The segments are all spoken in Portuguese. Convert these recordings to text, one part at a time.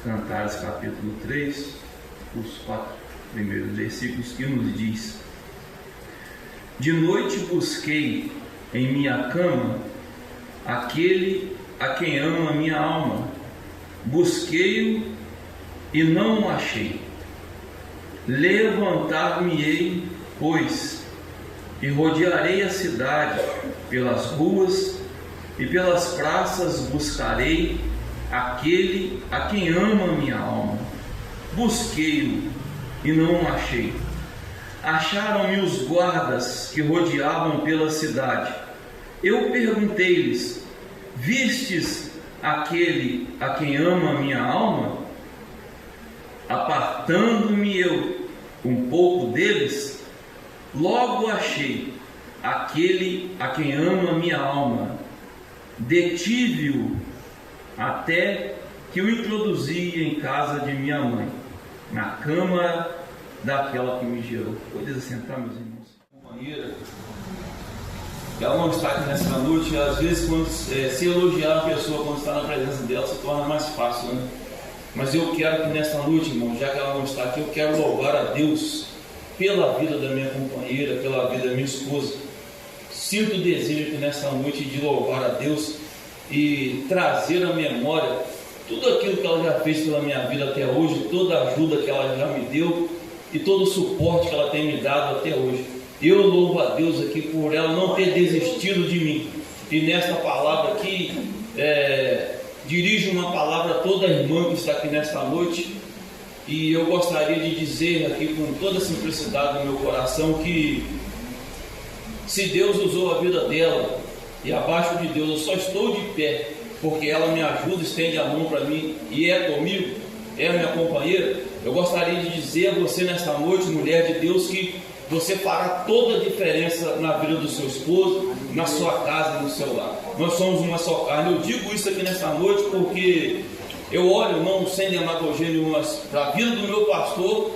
Cantares capítulo 3, os 4 primeiros versículos, que nos diz: de noite busquei em minha cama aquele a quem ama a minha alma, busquei-o e não o achei. Levantar-me-ei, pois, e rodearei a cidade, pelas ruas e pelas praças buscarei aquele a quem ama a minha alma. Busquei-o e não o achei. Acharam-me os guardas que rodeavam pela cidade. Eu perguntei-lhes: vistes aquele a quem ama a minha alma? Apartando-me eu um pouco deles, logo achei aquele a quem ama a minha alma. Detive-o até que o introduzi em casa de minha mãe, na cama daquela que me gerou. Pode assentar, meus irmãos. Companheira, ela não está aqui nessa noite. Às vezes, quando se elogiar a pessoa quando está na presença dela, se torna mais fácil, né? Mas eu quero que nesta noite, irmão, já que ela não está aqui, eu quero louvar a Deus pela vida da minha companheira, pela vida da minha esposa. Sinto o desejo aqui nesta noite de louvar a Deus e trazer à memória tudo aquilo que ela já fez pela minha vida até hoje, toda a ajuda que ela já me deu e todo o suporte que ela tem me dado até hoje. Eu louvo a Deus aqui por ela não ter desistido de mim. E nesta palavra aqui, dirijo uma palavra a toda irmã que está aqui nesta noite. E eu gostaria de dizer aqui com toda a simplicidade do meu coração que se Deus usou a vida dela, e abaixo de Deus eu só estou de pé porque ela me ajuda, estende a mão para mim e é comigo, é a minha companheira. Eu gostaria de dizer a você nesta noite, mulher de Deus, que você fará toda a diferença na vida do seu esposo, na sua casa, no seu lar. Nós somos uma só carne. Eu digo isso aqui nesta noite porque eu olho, irmão, sem demagogia nenhuma, para a vida do meu pastor,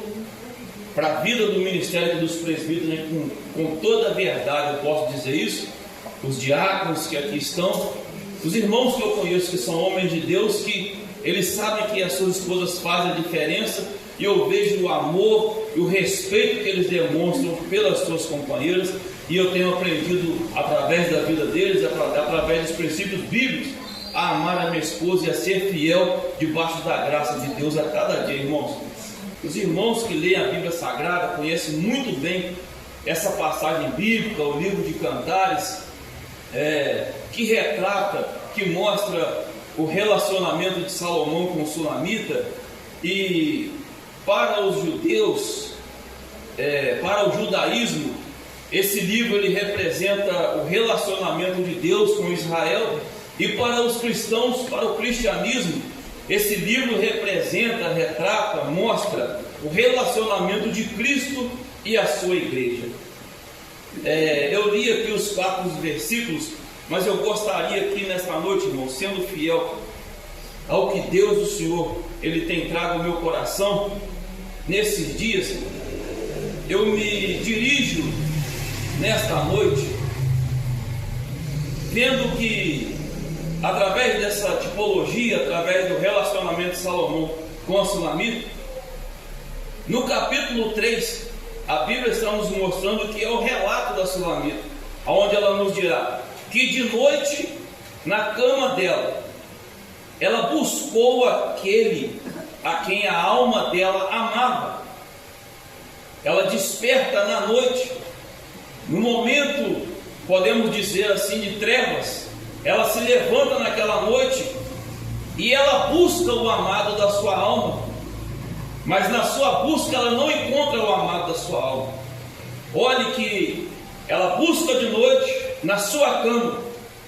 para a vida do ministério dos presbíteros, né? com toda a verdade eu posso dizer isso. Os diáconos que aqui estão, os irmãos que eu conheço que são homens de Deus, que eles sabem que as suas esposas fazem a diferença, e eu vejo o amor e o respeito que eles demonstram pelas suas companheiras, e eu tenho aprendido através da vida deles, através dos princípios bíblicos, a amar a minha esposa e a ser fiel debaixo da graça de Deus a cada dia, irmãos. Os irmãos que leem a Bíblia Sagrada conhecem muito bem essa passagem bíblica, o livro de Cantares, que retrata, que mostra o relacionamento de Salomão com Sulamita. E para os judeus, para o judaísmo, esse livro ele representa o relacionamento de Deus com Israel, e para os cristãos, para o cristianismo, esse livro representa, retrata, mostra o relacionamento de Cristo e a sua igreja. Eu li aqui os 4 versículos, mas eu gostaria aqui nesta noite, irmão, sendo fiel ao que Deus, o Senhor, Ele tem trago ao meu coração nesses dias, eu me dirijo nesta noite, vendo que através dessa tipologia, através do relacionamento de Salomão com a Sulamita, no capítulo 3, a Bíblia está nos mostrando que é o relato da Sulamita, onde ela nos dirá que de noite, na cama dela, ela buscou aquele a quem a alma dela amava. Ela desperta na noite, no momento, podemos dizer assim, de trevas. Ela se levanta naquela noite e ela busca o amado da sua alma, mas na sua busca ela não encontra o amado da sua alma. Olhe que ela busca de noite na sua cama.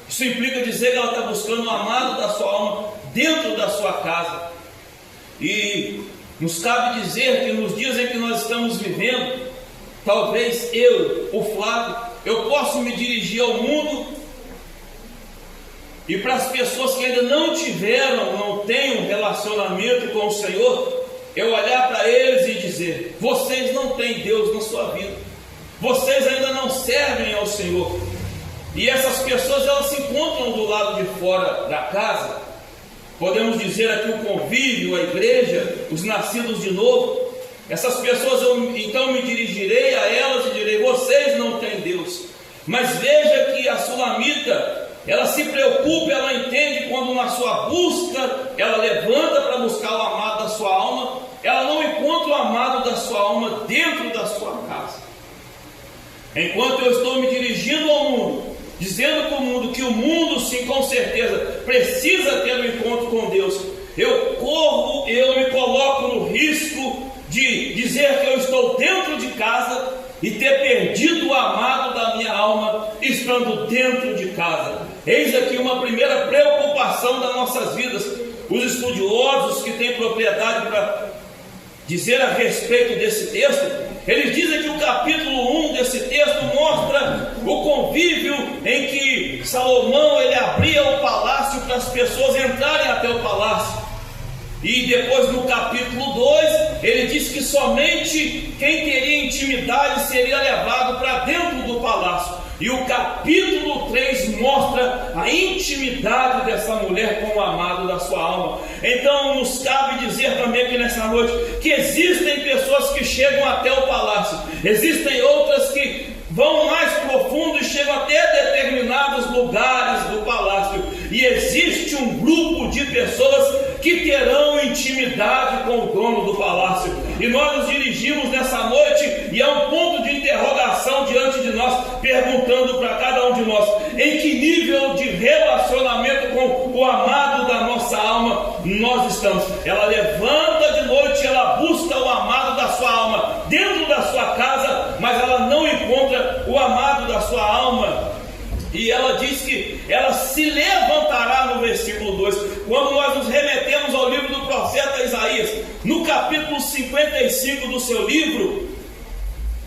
Isso implica dizer que ela está buscando o amado da sua alma dentro da sua casa. E nos cabe dizer que nos dias em que nós estamos vivendo, talvez eu, o Flávio, eu posso me dirigir ao mundo e para as pessoas que ainda não tiveram, não têm um relacionamento com o Senhor, eu olhar para eles e dizer: vocês não têm Deus na sua vida, vocês ainda não servem ao Senhor. E essas pessoas, elas se encontram do lado de fora da casa, podemos dizer aqui o convívio, a igreja, os nascidos de novo. Essas pessoas, então me dirigirei a elas e direi: vocês não têm Deus. Mas veja que a sulamita, ela se preocupa, ela entende quando na sua busca, ela levanta para buscar o amado da sua alma, ela não encontra o amado da sua alma dentro da sua casa. Enquanto eu estou me dirigindo ao mundo, dizendo para o mundo que o mundo, sim, com certeza, precisa ter um encontro com Deus, eu me coloco no risco de dizer que eu estou dentro de casa e ter perdido o amado da minha alma estando dentro de casa. Eis aqui uma primeira preocupação das nossas vidas. Os estudiosos que têm propriedade para dizer a respeito desse texto, eles dizem que o capítulo 1 desse texto mostra o convívio em que Salomão ele abria o palácio para as pessoas entrarem até o palácio. E depois no capítulo 2, ele diz que somente quem teria intimidade seria levado para dentro do palácio. E o capítulo 3 mostra a intimidade dessa mulher com o amado da sua alma. Então nos cabe dizer também aqui nessa noite que existem pessoas que chegam até o palácio, existem outras que vão mais profundo e chegam até determinados lugares do palácio. E existe um grupo de pessoas que terão intimidade com o dono do palácio. E nós nos dirigimos nessa noite, e há um ponto de interrogação diante de nós, perguntando para cada um de nós: em que nível de relacionamento com o amado da nossa alma nós estamos? Ela levanta de noite, ela busca o amado da sua alma dentro da sua casa, mas ela não encontra o amado da sua alma. E ela diz que ela se levantará no versículo 2. Quando nós nos remetemos ao livro do profeta Isaías, no capítulo 55 do seu livro,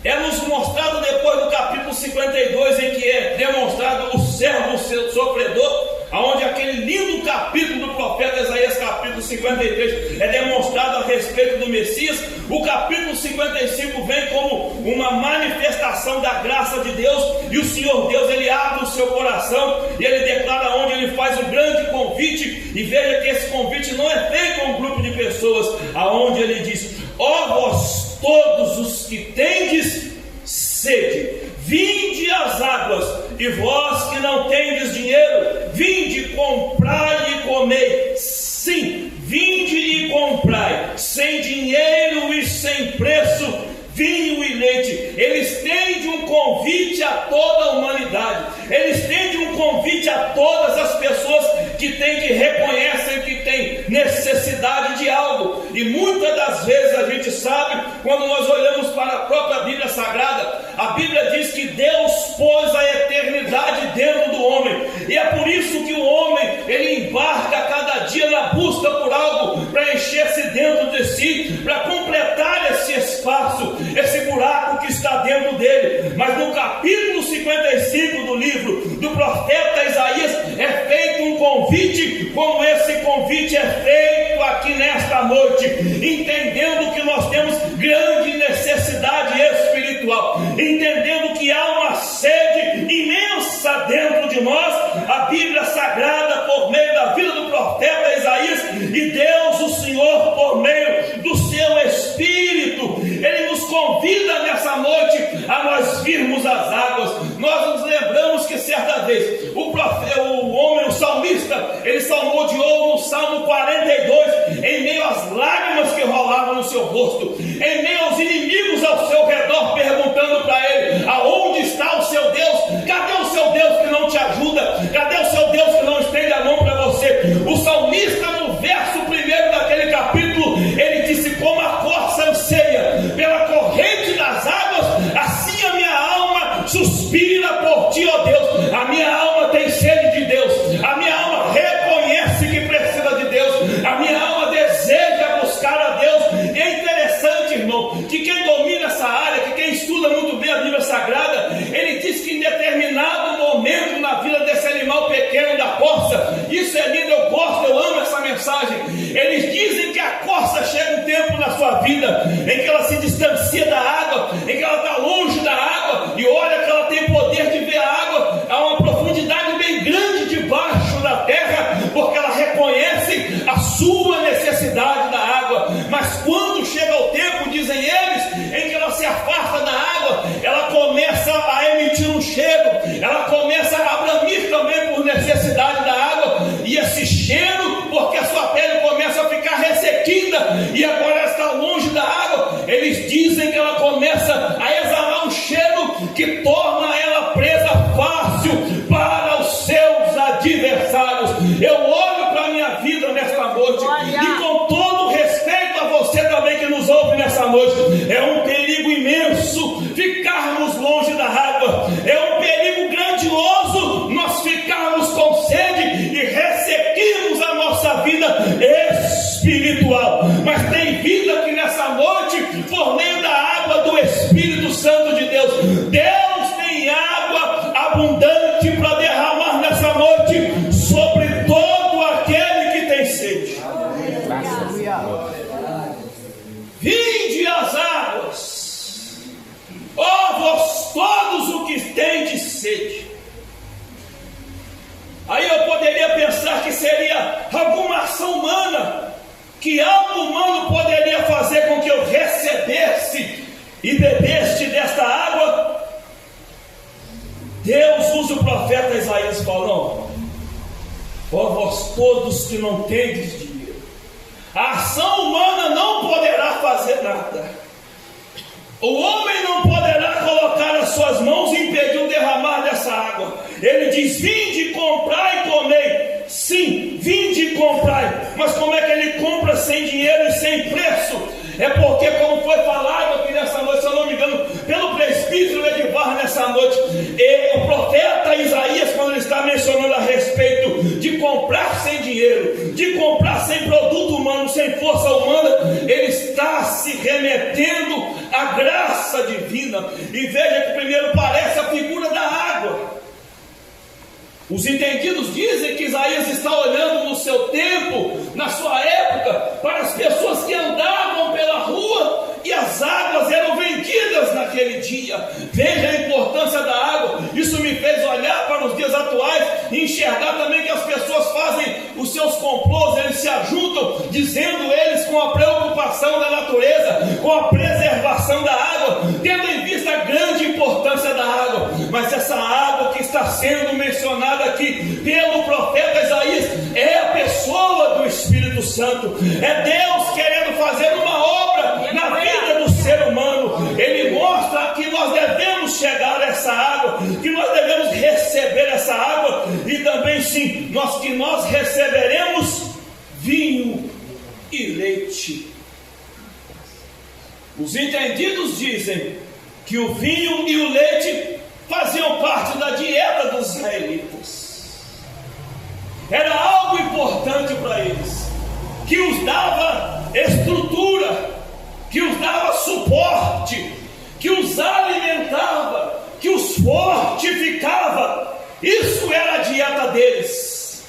é nos mostrado depois do capítulo 52, em que é demonstrado o servo sofredor, aonde aquele lindo capítulo do profeta Isaías, capítulo 53, é demonstrado a respeito do Messias. O capítulo 55 vem como uma manifestação da graça de Deus, e o Senhor Deus ele abre o seu coração e ele declara, onde ele faz um grande convite. E veja que esse convite não é feito a um grupo de pessoas, aonde ele diz: ó vós todos os que tendes sede, vinde às águas, e vós que não tendes dinheiro, vinde, comprai e comei. Sim, vinde e comprai, sem dinheiro e sem preço, vinho e leite. Ele estende um convite a toda a humanidade, ele estende um convite a todas as pessoas que reconhecem que tem necessidade de algo. E muitas das vezes a gente sabe, quando nós olhamos para a própria Bíblia Sagrada, a Bíblia diz que Deus pôs a eternidade dentro do homem, e é por isso que o homem ele embarca cada dia na busca por algo para encher-se dentro de si, para completar esse espaço, esse buraco que está dentro dele. Mas no capítulo 55 do livro do profeta Isaías é feito um convite, como esse convite é feito aqui nesta noite, entendendo que nós temos grande necessidade espiritual, entendendo que há uma sede imensa dentro de nós. A Bíblia Sagrada, por meio da vida do profeta Isaías, e Deus, o Senhor, por meio do seu Espírito, ele nos convida nessa noite a nós virmos as águas. Nós nos lembramos que certa vez o salmista, ele salmodiou no Salmo 42, em meio às lágrimas que rolavam no seu rosto, em meio aos inimigos ao seu redor, perguntando para ele: aonde está o seu Deus? Cadê o seu Deus que não te ajuda? Cadê o seu Deus que não estende a mão para você? O salmista, no verso 1 daquele capítulo, ele disse: como a corça anseia pela corrente das águas, assim a minha alma suspira por ti, ó Deus. A minha alma tem sede de Deus, a minha alma reconhece que precisa de Deus, a minha alma deseja buscar a Deus. E é interessante, irmão, que quem domina essa área, que quem estuda muito bem a Bíblia Sagrada, ele diz que em determinado momento na vida desse animal pequeno da corça, isso é lindo, eu gosto, eu amo essa mensagem. Eles dizem que a corça chega um tempo na sua vida em que ela se distancia da água, em que ela está longe da água, e olha que ela tem poder de ver a água a uma profundidade bem grande debaixo da terra, porque ela reconhece Mas quando chega o tempo, dizem eles, em que ela se afasta da água, ela começa a emitir um cheiro, ela começa a bramir também por necessidade da água, e esse cheiro, porque a sua pele começa a ficar ressequida, e agora ela está longe da água, eles dizem que ela começa a exalar um cheiro que torna ela presa fácil para os seus adversários. Eu olho para a minha vida nesta noite, e com todo respeito a você também que nos ouve nessa noite, é um perigo imenso ficarmos longe da água, é um perigo grandioso nós ficarmos com sede e ressequirmos a nossa vida espiritual. Mas tem vida aqui nessa noite por meio da água do Espírito Santo de Deus. Deus tem água abundante para derramar nessa noite sobre todo aquele que tem sede. Vinde as águas, ó vós todos o que tendes sede. Aí eu poderia pensar que seria alguma ação humana, que algo humano poderia fazer com que eu recebesse e bebesse desta água. Deus usa o profeta Isaías falando: ó vós todos que não tendes dinheiro. A ação humana não poderá fazer nada. O homem não poderá colocar as suas mãos e impedir o derramar dessa água. Ele diz: vinde, comprai e comei. Sim, vinde e comprai. Mas como é que ele compra sem dinheiro e sem preço? É porque, como foi falado aqui nessa noite, se eu não me engano, pelo presbítero Edivar nessa noite, o profeta Isaías, quando ele está mencionando a respeito de comprar sem dinheiro, de comprar sem produto humano, sem força humana, ele está se remetendo à graça divina. E veja que primeiro parece a figura da água. Os entendidos dizem que Isaías está olhando no seu tempo, na sua época, para as pessoas que andavam pela rua e as águas eram vendidas naquele dia. Veja a importância da água. Isso me fez olhar para os dias atuais e enxergar também que as pessoas fazem os seus complôs, eles se ajuntam, dizendo eles com a preocupação da natureza, com a preservação da água, tendo em vista a grande importância da água. Mas essa água que está sendo mencionada aqui pelo profeta Isaías é a pessoa do Espírito Santo. É Deus querendo fazer uma obra na vida do ser humano. Ele mostra que nós devemos chegar a essa água, que nós devemos receber essa água, e também sim, nós receberemos vinho e leite. Os entendidos dizem que o vinho e o leite faziam parte da dieta dos israelitas. Era algo importante para eles, que os dava estrutura, que os dava suporte, que os alimentava, que os fortificava. Isso era a dieta deles.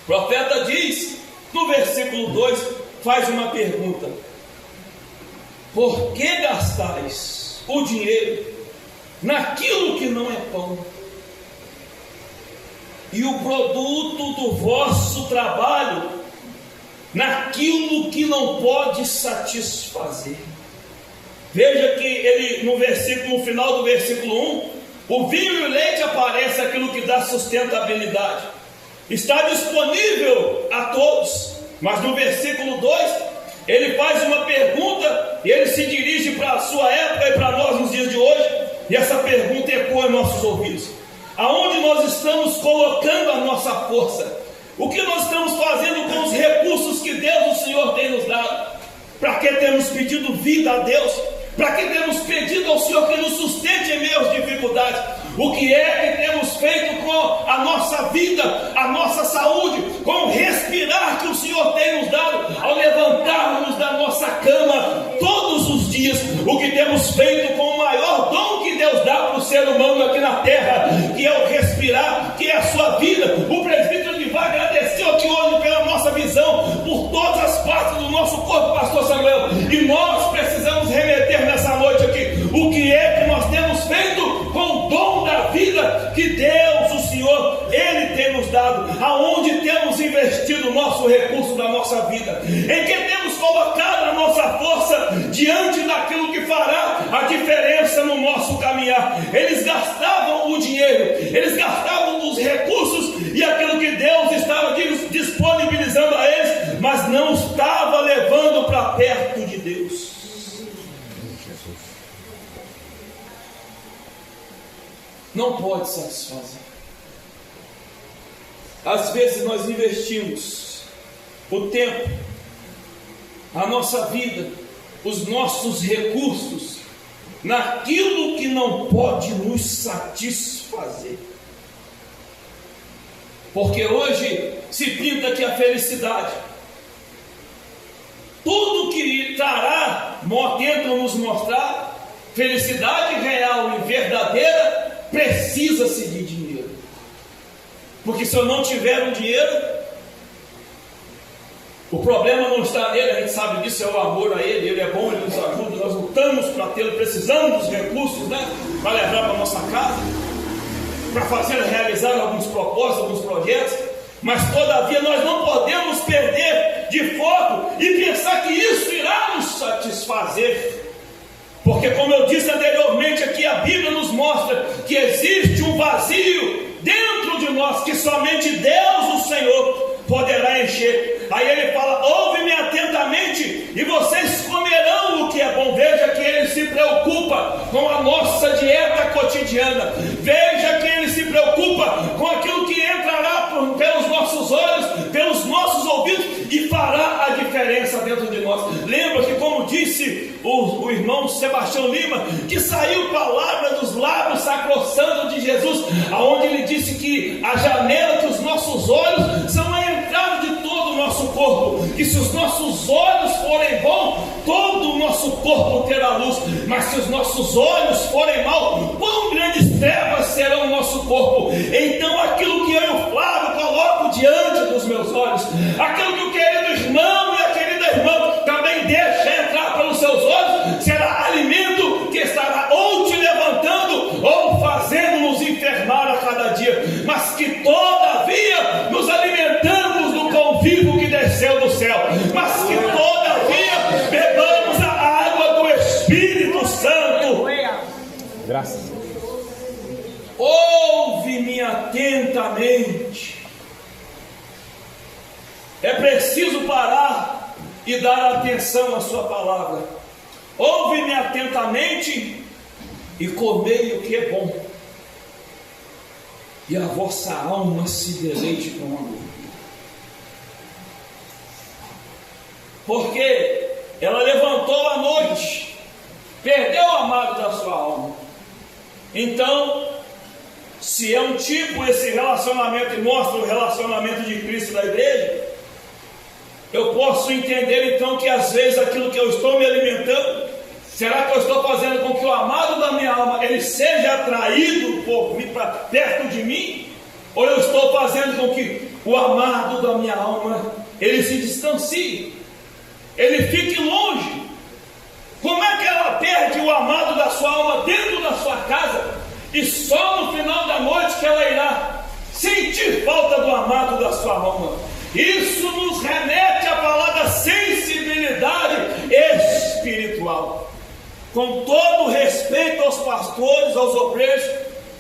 O profeta diz, no versículo 2, faz uma pergunta: por que gastais o dinheiro naquilo que não é pão, e o produto do vosso trabalho naquilo que não pode satisfazer? Veja que ele, no final do versículo 1, o vinho e o leite aparece aquilo que dá sustentabilidade, está disponível a todos. Mas no versículo 2, ele faz uma pergunta, e ele se dirige para a sua época e para nós nos dias de hoje, e essa pergunta ecoa em nossos ouvidos: aonde nós estamos colocando a nossa força? O que nós estamos fazendo com os recursos que Deus, o Senhor, tem nos dado? Para que temos pedido vida a Deus? Para que temos pedido ao Senhor que nos sustente em meio às dificuldades? O que é que temos feito com a nossa vida, a nossa saúde, com o respirar que o Senhor tem nos dado, ao levantarmos da nossa cama todos os dias? O que temos feito com o maior dom que Deus dá para o ser humano aqui na terra, que é o respirar, que é a sua vida? O presbítero Edivar agradeceu aqui hoje pela nossa visão, por todas as partes do nosso corpo, pastor Samuel, e nós precisamos remeter nessa noite aqui: o que é que nós temos feito com o dom da vida que Deus, o Senhor, Ele tem nos dado? Aonde temos investido o nosso recurso da nossa vida? Em que temos colocado a nossa força diante daquilo que fará a diferença no nosso caminhar. Eles gastavam o dinheiro, eles gastavam os recursos e aquilo que Deus estava disponibilizando a eles, mas não estava levando para perto de Deus. Não pode satisfazer. Às vezes nós investimos o tempo, a nossa vida, os nossos recursos naquilo que não pode nos satisfazer. Porque hoje se pinta que a felicidade, tudo que trará, tentam nos mostrar, felicidade real e verdadeira, precisa-se de dinheiro. Porque se eu não tiver um dinheiro, o problema não está nele, a gente sabe disso, é o amor a ele, ele é bom, ele nos ajuda, nós lutamos para tê-lo, precisamos dos recursos, né, para levar para a nossa casa, para fazer realizar alguns propósitos, alguns projetos, mas todavia nós não podemos perder de foco e pensar que isso irá nos satisfazer, porque como eu disse anteriormente aqui, a Bíblia nos mostra que existe um vazio dentro de nós, que somente Deus, o Senhor, poderá encher. Aí ele fala: ouve-me atentamente e vocês comerão o que é bom. Veja que ele se preocupa com a nossa dieta cotidiana. Veja que ele se preocupa com aquilo que entrará pelos nossos olhos, pelos nossos ouvidos e fará a diferença dentro de nós. Lembra que, como disse o irmão Sebastião Lima, que saiu palavra dos lábios sacrossantos de Jesus, aonde ele disse que a janela que os nossos olhos são a entrada de todo o nosso corpo, que se os nossos olhos forem bons, todo o nosso corpo terá luz, mas se os nossos olhos forem maus, quão grandes trevas serão o nosso corpo. Então aquilo que eu e o Flávio coloco diante dos meus olhos, aquilo que o querido irmão e a querida irmã também deixa entrar pelos seus olhos, será alimento que estará ou te levantando ou fazendo-nos enfermar a cada dia, mas que todavia nos alimentamos do pão vivo que desceu do céu, mas que todavia bebamos a água do Espírito Santo. Graças. Ouve-me atentamente. É preciso parar e dar atenção à sua palavra. Ouve-me atentamente e comei o que é bom, e a vossa alma se deleite com amor. Porque ela levantou à noite, perdeu o amado da sua alma. Então, se é um tipo esse relacionamento e mostra o relacionamento de Cristo da igreja, eu posso entender então que às vezes aquilo que eu estou me alimentando, será que eu estou fazendo com que o amado da minha alma ele seja atraído para perto de mim? Ou eu estou fazendo com que o amado da minha alma ele se distancie, ele fique longe? Como é que ela perde o amado da sua alma dentro da sua casa e só no final da noite que ela irá sentir falta do amado da sua alma? Isso nos remete à palavra sensibilidade espiritual. Com todo respeito aos pastores, aos obreiros,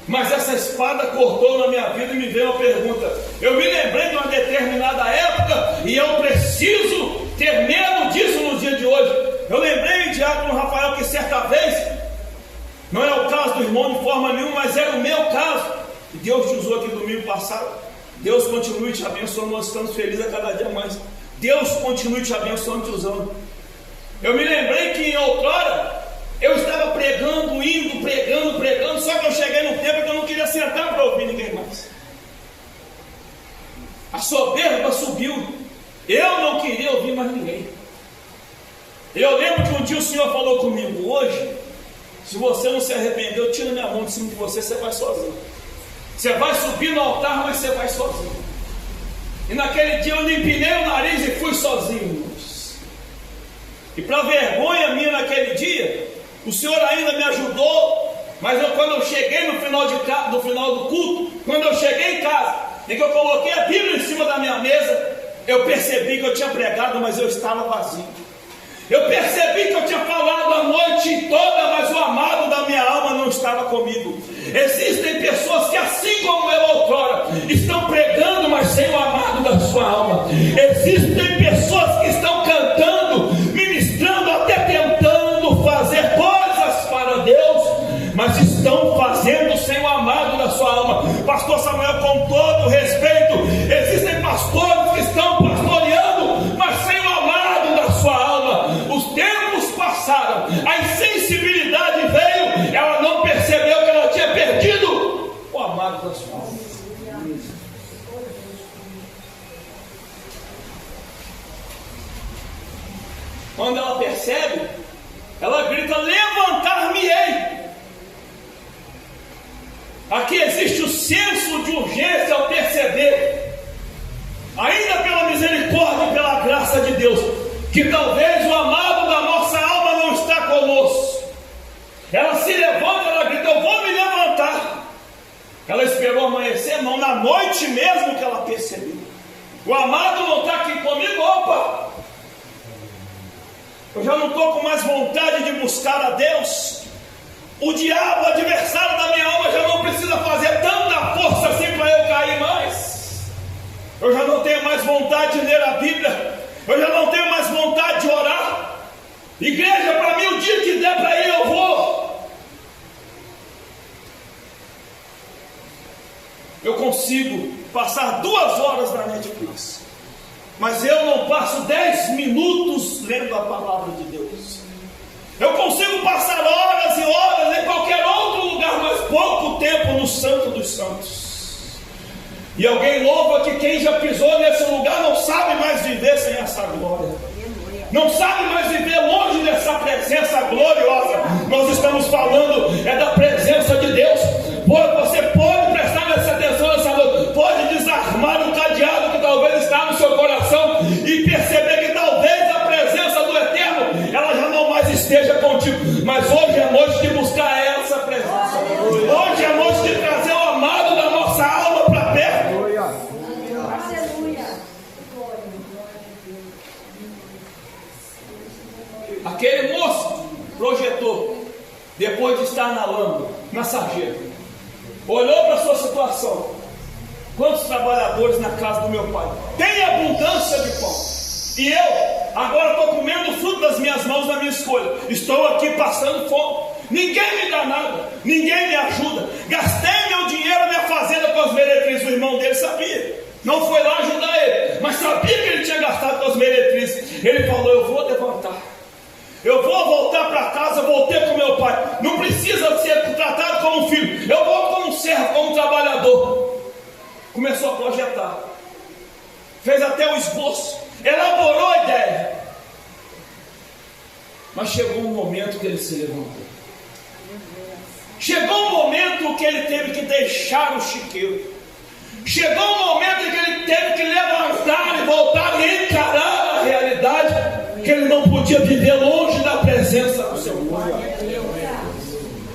mas essa espada cortou na minha vida e me veio uma pergunta. Eu me lembrei de uma determinada época e eu preciso ter medo disso no dia de hoje. Eu lembrei, diácono Rafael, que certa vez, não é o caso do irmão de forma nenhuma, mas era o meu caso, e Deus te usou aqui domingo passado. Deus continue te abençoando, nós estamos felizes a cada dia mais. Deus continue te abençoando, te usando. Eu me lembrei que em outrora eu estava pregando, indo, pregando, só que eu cheguei num tempo que eu não queria sentar para ouvir ninguém mais. A soberba subiu, eu não queria ouvir mais ninguém. Eu lembro que um dia o Senhor falou comigo: hoje, se você não se arrependeu, tira minha mão de cima de você, você vai sozinho. Você vai subir no altar, mas você vai sozinho. E naquele dia eu empinei o nariz e fui sozinho, irmãos. E para vergonha minha naquele dia, o Senhor ainda me ajudou, mas quando eu cheguei no final do culto, quando eu cheguei em casa, e que eu coloquei a Bíblia em cima da minha mesa, eu percebi que eu tinha pregado, mas eu estava vazio. Eu percebi que eu tinha falado a noite toda, mas o amado da minha alma não estava comigo. Existem pessoas que, assim como eu outrora, estão pregando, mas sem o amado da sua alma. Existem pessoas que estão cantando, ministrando, até tentando fazer coisas para Deus, mas estão fazendo sem o amado da sua alma. Pastor Samuel, com todo respeito, existem pastores que estão pastoreando, mas sem o amado da sua alma. Os tempos passaram, a insensibilidade veio, ela não percebeu que ela tinha perdido o amado da sua alma. Quando ela percebe, ela grita: levantar-me-ei. Aqui existe o senso de urgência ao perceber, ainda pela misericórdia e pela graça de Deus, que talvez o amado da nossa alma não está conosco. Ela se levanta, ela grita: eu vou me levantar. Ela esperou amanhecer? Não, na noite mesmo que ela percebeu. O amado não está aqui comigo. Opa! Eu já não estou com mais vontade de buscar a Deus. O diabo, o adversário da minha alma, já não precisa fazer tanta força assim para eu cair mais. Eu já não tenho mais vontade de ler a Bíblia. Eu já não tenho mais vontade de orar. Igreja, para mim, o dia que der para ir, eu vou. Eu consigo passar 2 horas na Netflix, mas eu não passo 10 minutos lendo a palavra de Deus. Eu consigo passar horas e horas em qualquer outro lugar, mas pouco tempo no Santo dos Santos. E alguém louva que quem já pisou nesse lugar não sabe mais viver sem essa glória, não sabe mais viver longe dessa presença gloriosa. Nós estamos falando da presença de Deus. Você pode prestar essa atenção nessa noite, pode desarmar o cadeado que talvez está no seu coração e perceber que talvez a presença do Eterno ela já não mais esteja contigo. Mas hoje é noite de buscar essa presença. Hoje é noite de trazer o amado da nossa alma para perto. Aquele moço projetou, depois de estar na lama, na sarjeta, olhou para a sua situação. Quantos trabalhadores na casa do meu pai? Tem abundância de pão, e eu agora estou comendo o fruto das minhas mãos, da minha escolha. Estou aqui passando fome, ninguém me dá nada, ninguém me ajuda. Gastei meu dinheiro, minha fazenda com as meretrizes. O irmão dele sabia, não foi lá ajudar ele, mas sabia que ele tinha gastado com as meretrizes. Ele falou: eu vou levantar, eu vou voltar para casa, vou ter com meu pai. Não precisa ser tratado como um filho, eu volto como um servo, como um trabalhador. Começou a projetar, fez até o esboço, elaborou a ideia. Mas chegou um momento que ele se levantou. Chegou um momento que ele teve que deixar o chiqueiro. Chegou um momento em que ele teve que levantar e voltar e encarar a realidade, que ele não podia viver longe da presença do seu Pai.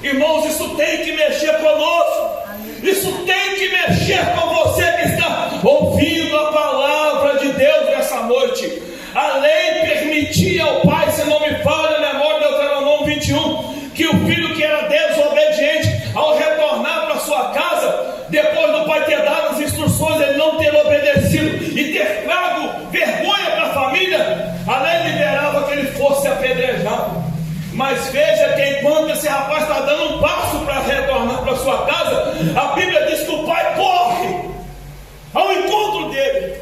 Irmãos, isso tem que mexer conosco. Isso tem que mexer com você que está ouvindo a palavra de Deus nessa noite. A lei permitia ao pai, se não me falha a memória, Deuteronômio 21, que o filho que era desobediente, ao retornar para sua casa, depois do pai ter dado as instruções, ele não ter obedecido e ter trago vergonha para a família, a lei liberava que ele fosse apedrejado. Mas veja que enquanto esse rapaz está dando um passo para retornar para sua casa, a Bíblia diz que o pai corre ao encontro dele.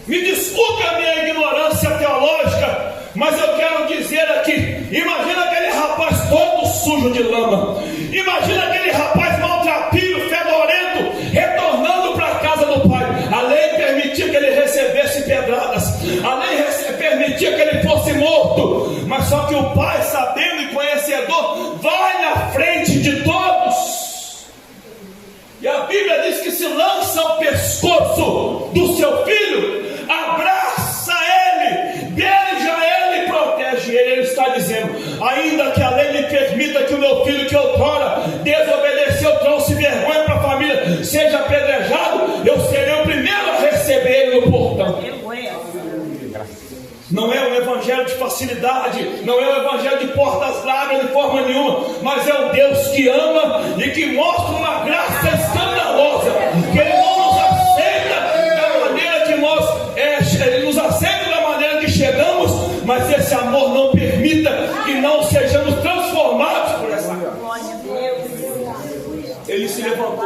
Me desculpe a minha ignorância teológica, mas eu quero dizer aqui: imagina aquele rapaz todo sujo de lama, imagina aquele rapaz maltrapilho, fedorento, retornando para a casa do pai. A lei permitia que ele recebesse pedradas, a lei permitia que ele fosse morto, mas só que o pai, sabendo e conhecedor, vai na frente de todos. E a Bíblia diz que se lança ao pescoço do seu filho, abraça ele, beija ele e protege ele. Ele está dizendo: ainda que a lei me permita que o meu filho, que outrora desobedeceu, trouxe vergonha para a família, seja apedrejado, eu serei o primeiro a receber ele no portão. Não é um evangelho de facilidade, não é um evangelho de portas largas de forma nenhuma, mas é um Deus que ama e que mostra uma graça escandalosa, que Ele não nos aceita da maneira que Ele nos aceita da maneira que chegamos, mas esse amor não permita que não sejamos transformados por essa graça. Ele se levantou.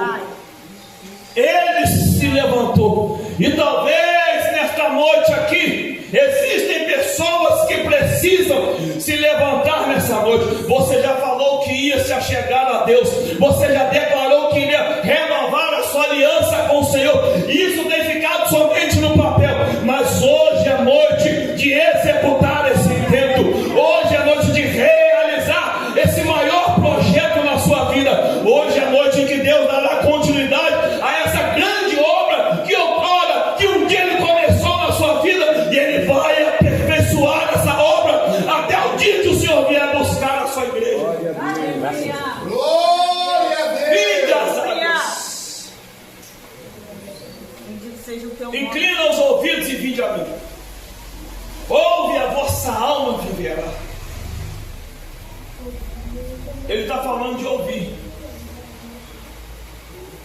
Ele se levantou. E talvez nesta noite aqui existem pessoas que precisam se levantar nessa noite. Você já falou que ia se achegar a Deus, você já declarou que iria renovar a sua aliança com o Senhor. Isso tem ficado somente no papel, mas hoje é noite de executar esse intento. Hoje é noite de realizar esse maior projeto na sua vida. Hoje é noite em que Deus dará continuidade a essa grande obra que outrora, que um dia Ele começou na sua vida, e Ele vai aperfeiçoar essa obra até o dia que o Senhor vier buscar a sua igreja. Glória a Deus. Glória a Deus. Bendito seja o teu nome. Inclina os ouvidos e vinde a mim. Ouve, a vossa alma viverá. Ele está falando de ouvir.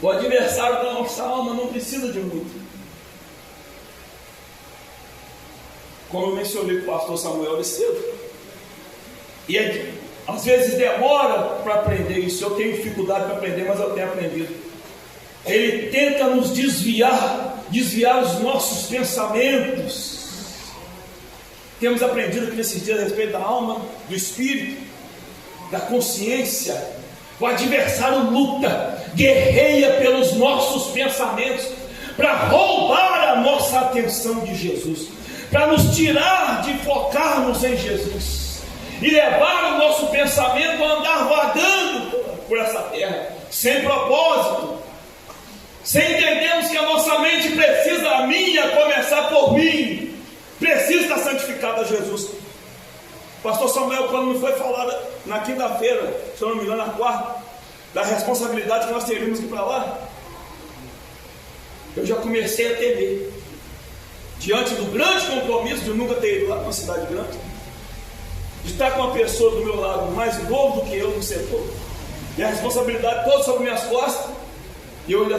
O adversário da nossa alma não precisa de muito. Como eu mencionei com o pastor Samuel de cedo. E às vezes demora para aprender isso. Eu tenho dificuldade para aprender, mas eu tenho aprendido. Ele tenta nos desviar os nossos pensamentos. Temos aprendido aqui nesses dias a respeito da alma, do espírito, da consciência. O adversário luta, guerreia pelos nossos pensamentos, para roubar a nossa atenção de Jesus, para nos tirar de focarmos em Jesus e levar o nosso pensamento a andar vagando por essa terra, sem propósito, sem entendermos que a nossa mente precisa, a minha, começar por mim, precisa estar santificada a Jesus. Pastor Samuel, quando me foi falar na quinta-feira, se eu não me engano, na quarta, da responsabilidade que nós teríamos que ir para lá, eu já comecei a temer, diante do grande compromisso de eu nunca ter ido lá numa cidade grande, de estar com uma pessoa do meu lado mais novo do que eu no setor, e a responsabilidade toda sobre minhas costas. E eu ainda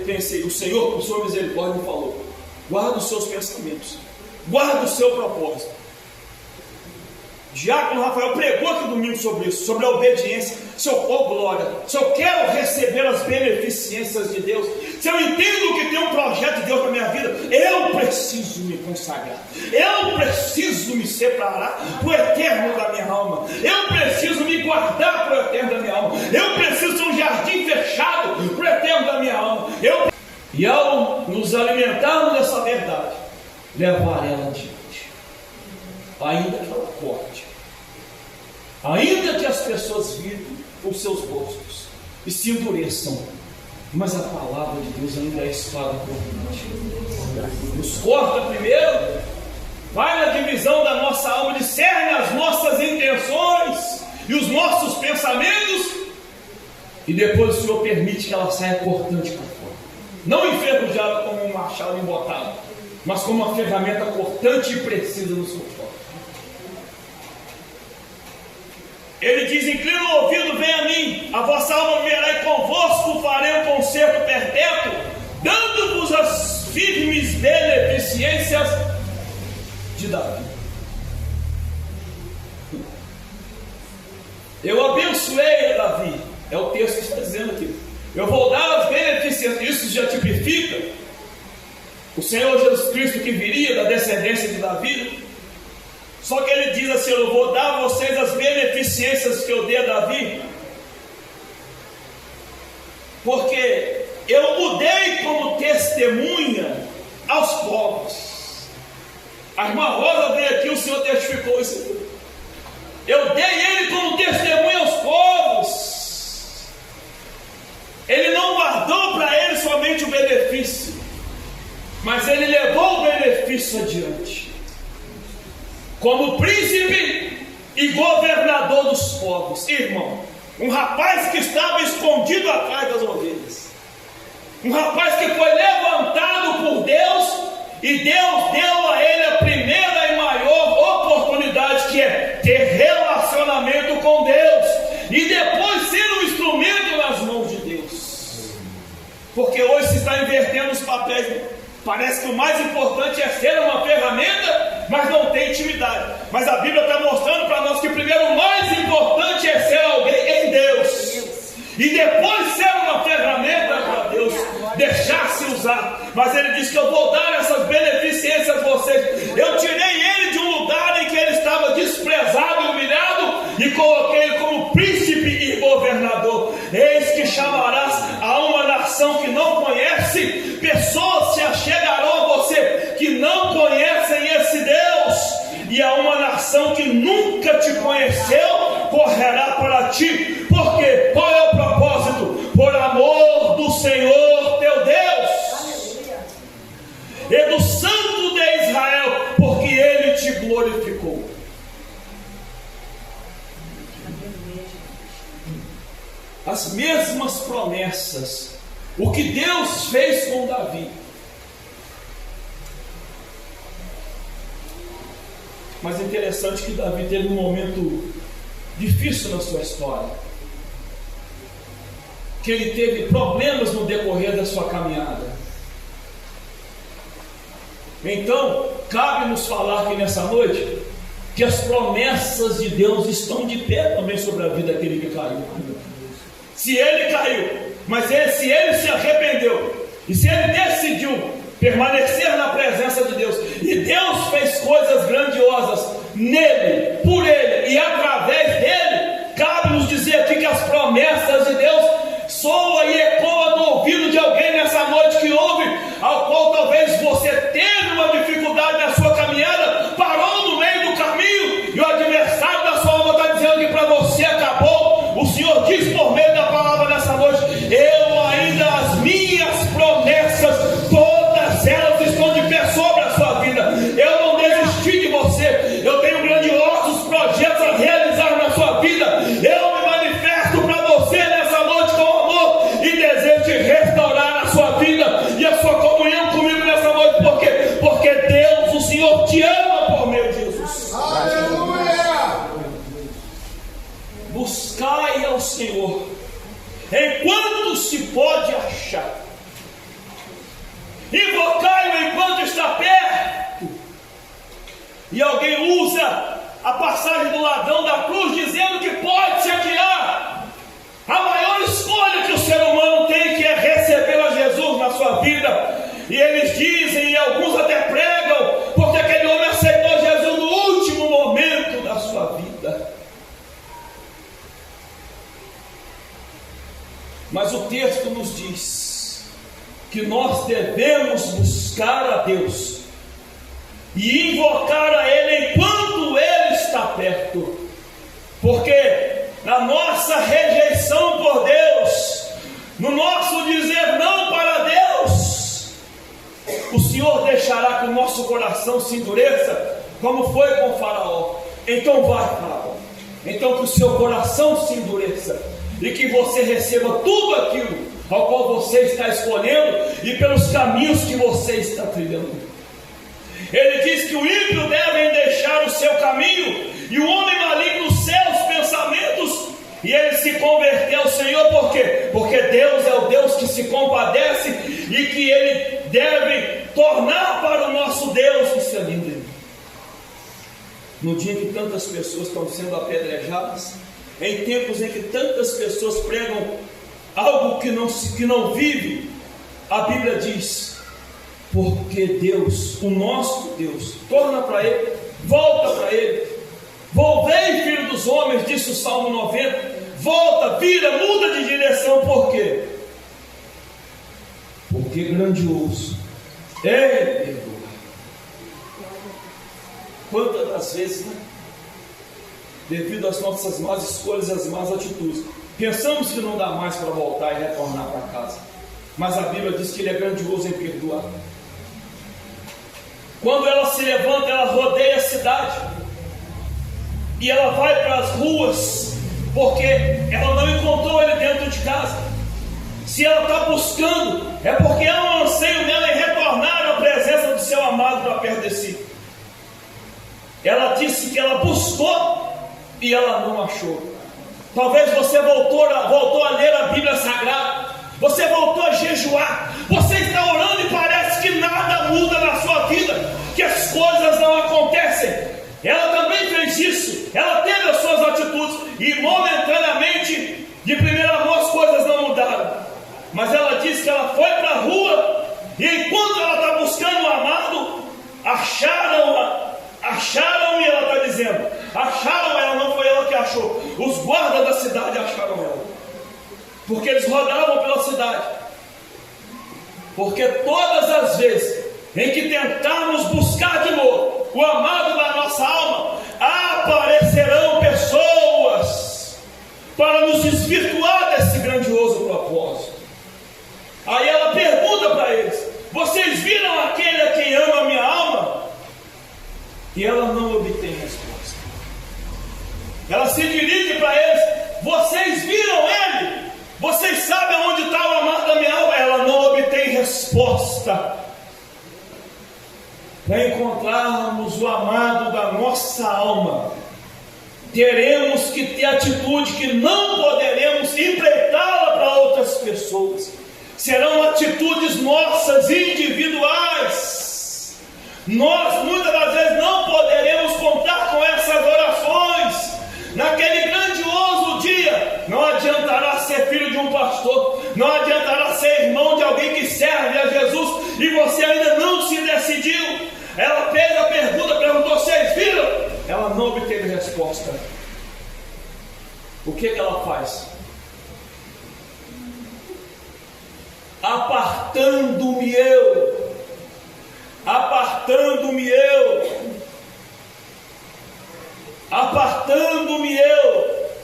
pensei, o Senhor, por sua misericórdia, me falou: guarda os seus pensamentos, guarda o seu propósito. Diácono Rafael pregou aqui domingo sobre isso, sobre a obediência. Se eu, glória, se eu quero receber as beneficências de Deus, se eu entendo que tem um projeto de Deus para a minha vida, eu preciso me consagrar, eu preciso me separar para o eterno da minha alma, eu preciso me guardar para o eterno da minha alma, eu preciso de um jardim fechado para o eterno da minha alma. E ao nos alimentarmos dessa verdade, levar ela adiante, ainda que ela corte, ainda que as pessoas virem os seus rostos e se endureçam, mas a palavra de Deus ainda é espada cortante. Nos corta primeiro, vai na divisão da nossa alma, discerne as nossas intenções e os nossos pensamentos, e depois o Senhor permite que ela saia cortante para fora, não enferrujada como um machado embotado, mas como uma ferramenta cortante e precisa no seu corpo. Ele diz: inclina o ouvido, vem a mim, a vossa alma viverá e convosco farei um concerto perpétuo, dando-vos as firmes beneficências de Davi. Eu abençoei a Davi, é o texto que está dizendo aqui. Eu vou dar as beneficências, isso já tipifica o Senhor Jesus Cristo que viria da descendência de Davi. Só que ele diz assim: eu vou dar a vocês as beneficências que eu dei a Davi, porque eu mudei como testemunha aos povos. A irmã Rosa veio aqui, o Senhor testificou isso aqui. Eu dei ele como testemunha aos povos. Ele não guardou para ele somente o benefício, mas ele levou o benefício adiante, como príncipe e governador dos povos. Irmão, um rapaz que estava escondido atrás das ovelhas, um rapaz que foi levantado por Deus, e Deus deu a ele a primeira e maior Parece que o mais importante é ser uma ferramenta, mas não tem intimidade. Mas a Bíblia está mostrando para nós que primeiro o mais importante é ser alguém em Deus. E depois ser uma ferramenta para Deus, deixar-se usar. Mas ele diz que eu vou dar essas beneficências a vocês. Eu tirei ele de um lugar em que ele estava desprezado e humilhado e coloquei ele como príncipe e governador. Eis que chamarás a uma nação que não conhece, pessoas se achegarão a você que não conhecem esse Deus, e a uma nação que nunca te conheceu correrá para ti. Por quê? Qual é o propósito? Por amor do Senhor teu Deus e do Santo de Israel, porque ele te glorificou. As mesmas promessas, o que Deus fez com Davi. Mas é interessante que Davi teve um momento difícil na sua história, que ele teve problemas no decorrer da sua caminhada. Então, cabe-nos falar aqui nessa noite que as promessas de Deus estão de pé também sobre a vida daquele que caiu. Se ele caiu, mas se ele se arrependeu, e se ele decidiu permanecer na presença de Deus, e Deus fez coisas grandiosas nele, por ele e através dele, cabe-nos dizer aqui que as promessas de Deus soam e ecoam no ouvido de alguém nessa noite que ouve, ao qual talvez você teve uma dificuldade na sua caminhada, parou no meio do caminho, e o adversário da sua alma está dizendo que para você acabou. O Senhor diz por meio da palavra nessa noite: eu ainda, as minhas promessas, todas elas estão de pé sobre a sua vida. Eu não desisti de você. Eu tenho grandiosos projetos a realizar na sua vida. Eu me manifesto para você nessa noite com amor e desejo de restaurar a sua vida e a sua comunhão comigo nessa noite. Por quê? Porque Deus, o Senhor, te ama por meio de Jesus. Aleluia! Buscai ao Senhor enquanto se pode achar, invocai-o enquanto está perto. E alguém usa a passagem do ladrão da cruz dizendo que pode se adiar a maior escolha que o ser humano tem, que é receber a Jesus na sua vida. E eles dizem, e alguns até pregam, porque aquele homem aceitou Jesus no último momento da sua vida. Mas o texto nos diz que nós devemos buscar a Deus e invocar a Ele enquanto Ele está perto, porque na nossa rejeição por Deus, no nosso dizer não para Deus, o Senhor deixará que o nosso coração se endureça, como foi com o Faraó. Então vai, Faraó, então que o seu coração se endureça, e que você receba tudo aquilo ao qual você está escolhendo e pelos caminhos que você está trilhando. Ele diz que o ímpio deve deixar o seu caminho e o homem maligno os seus pensamentos, e ele se converter ao Senhor. Por quê? Porque Deus é o Deus que se compadece e que Ele deve tornar para o nosso Deus. Isso é lindo. No dia em que tantas pessoas estão sendo apedrejadas, em tempos em que tantas pessoas pregam algo que não vive, a Bíblia diz: porque Deus, o nosso Deus, torna para Ele, volta para Ele. Volvei, filho dos homens, disse o Salmo 90, volta, vira, muda de direção. Por quê? Porque grandioso é perdoar. Quantas das vezes, né? Devido às nossas más escolhas e às más atitudes, pensamos que não dá mais para voltar e retornar para casa. Mas a Bíblia diz que Ele é grandioso em perdoar. Quando ela se levanta, ela rodeia a cidade, e ela vai para as ruas, porque ela não encontrou Ele dentro de casa. Se ela está buscando, é porque há um anseio dela em retornar à presença do seu amado para perto de si. Ela disse que ela buscou e ela não achou. Talvez você voltou a ler a Bíblia Sagrada, você voltou a jejuar, você está orando e parece que nada ela teve as suas atitudes, e momentaneamente, de primeira mão, as coisas não mudaram. Mas ela disse que ela foi para a rua, e enquanto ela está buscando o amado, acharam, e ela está dizendo, acharam ela, não foi ela que achou, os guardas da cidade acharam ela, porque eles rodavam pela cidade. Porque todas as vezes em que tentarmos buscar de novo o amado da nossa alma, aparecerão pessoas para nos desvirtuar desse grandioso propósito. Aí ela pergunta para eles: vocês viram aquele a quem ama a minha alma? E ela não obtém resposta. Ela se dirige para eles: vocês viram ele? Vocês sabem onde está o amado da minha alma? Ela não obtém resposta. Para encontrarmos o amado da nossa alma, teremos que ter atitude que não poderemos empreitá-la para outras pessoas. Serão atitudes nossas, individuais. Nós muitas das vezes não poderemos contar com essas orações. Naquele grandioso dia, não adiantará ser filho de um pastor, não adiantará ser irmão de alguém que serve a Jesus e você ainda não se decidiu. Ela fez a pergunta, perguntou: vocês viram? Ela não obteve resposta. O que ela faz? Apartando-me eu,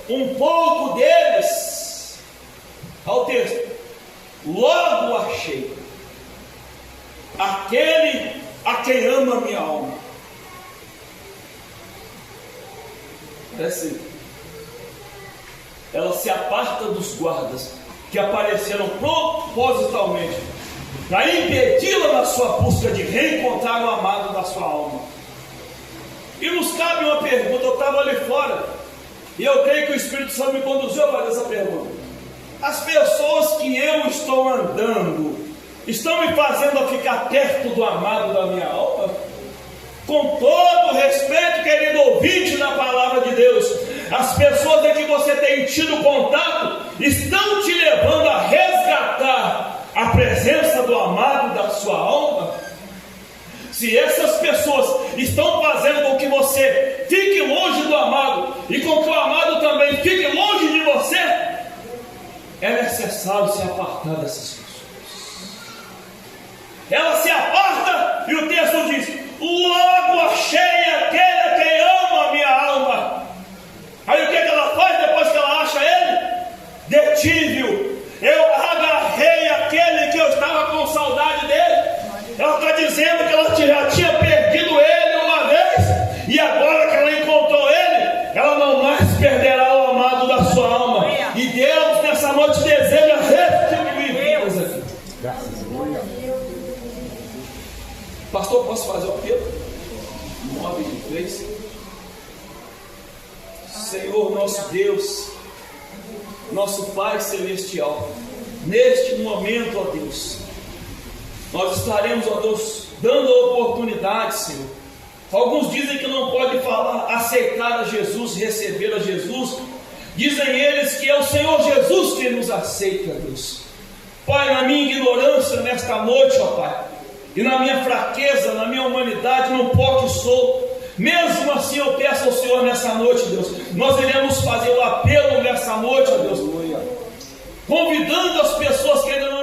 um pouco deles. Ao texto: logo achei aquele a quem ama a minha alma. Parece, ela se aparta dos guardas que apareceram propositalmente para impedi-la na sua busca de reencontrar o amado da sua alma. E nos cabe uma pergunta. Eu estava ali fora e eu creio que o Espírito Santo me conduziu a fazer essa pergunta. As pessoas que eu estou andando estão me fazendo ficar perto do amado da minha alma? Com todo o respeito, querido ouvinte da palavra de Deus, as pessoas em que você tem tido contato estão te levando a resgatar a presença do amado da sua alma? Se essas pessoas estão fazendo com que você fique longe do amado e com que o amado também fique longe de você, é necessário se apartar dessas pessoas. Ela se aparta e o texto diz: logo achei aquele a quem ama a minha alma. Aí o que ela faz depois que ela acha ele? Detive-o. Eu agarrei aquele que eu estava com saudade dele. Ela está dizendo que ela já tinha perdido ele uma vez, e agora que ela encontrou ele, ela não mais perderá o amado da sua alma. E Deus nessa noite deseja restituir vidas aqui. Graças a Deus. Pastor, posso fazer o apelo? 9:3. Senhor nosso Deus, nosso Pai Celestial, neste momento, ó Deus, nós estaremos, ó Deus, dando a oportunidade, Senhor. Alguns dizem que não pode falar, aceitar a Jesus, receber a Jesus. Dizem eles que é o Senhor Jesus que nos aceita, Deus. Pai, na minha ignorância nesta noite, ó Pai, e na minha fraqueza, na minha humanidade, no pó que sou, mesmo assim eu peço ao Senhor nessa noite, Deus, nós iremos fazer o apelo nessa noite, ó Deus, convidando as pessoas que ainda não